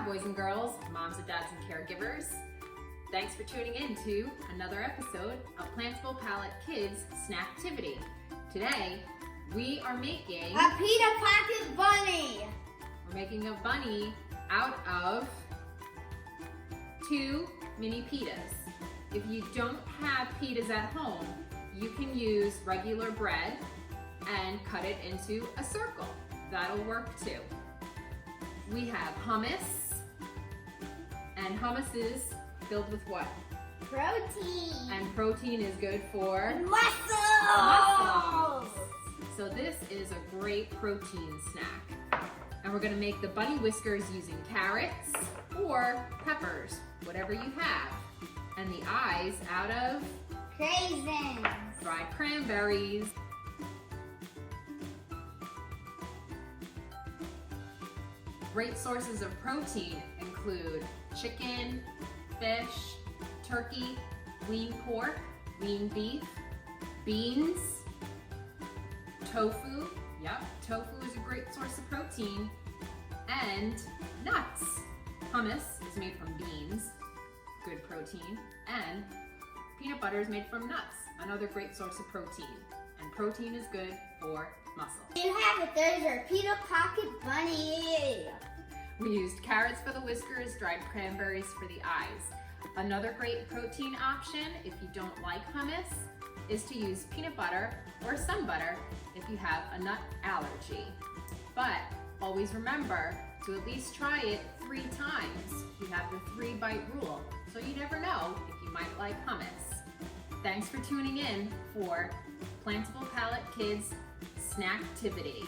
boys and girls, moms and dads and caregivers. Pthanks for tuning in to another episode of Plantable Palette Kids SnackTivity. Today, we are making a Pita Bunny. We're making a bunny out of 2 mini pitas. If you don't have pitas at home, you can use regular bread and cut it into a circle. That'll work too. We have hummus, and hummus is filled with what? Protein. And protein is good for muscles. So this is a great protein snack. And we're gonna make the bunny whiskers using carrots or peppers, whatever you have. And the eyes out of Craisins. dried cranberries. Great sources of protein include chicken, fish, turkey, lean pork, lean beef, beans, tofu. Yep, tofu is a great source of protein. And nuts. Hummus is made from beans, good protein. And peanut butter is made from nuts, another great source of protein. And protein is good for muscle. You have it, there's your Pita Bunny. We used carrots for the whiskers, dried cranberries for the eyes. Another great protein option, if you don't like hummus, is to use peanut butter or some butter if you have a nut allergy. But always remember to at least try it 3 times. We have the 3-bite rule, so you never know if you might like hummus. Thanks for tuning in for Plantable Palette Kids SnackTivity.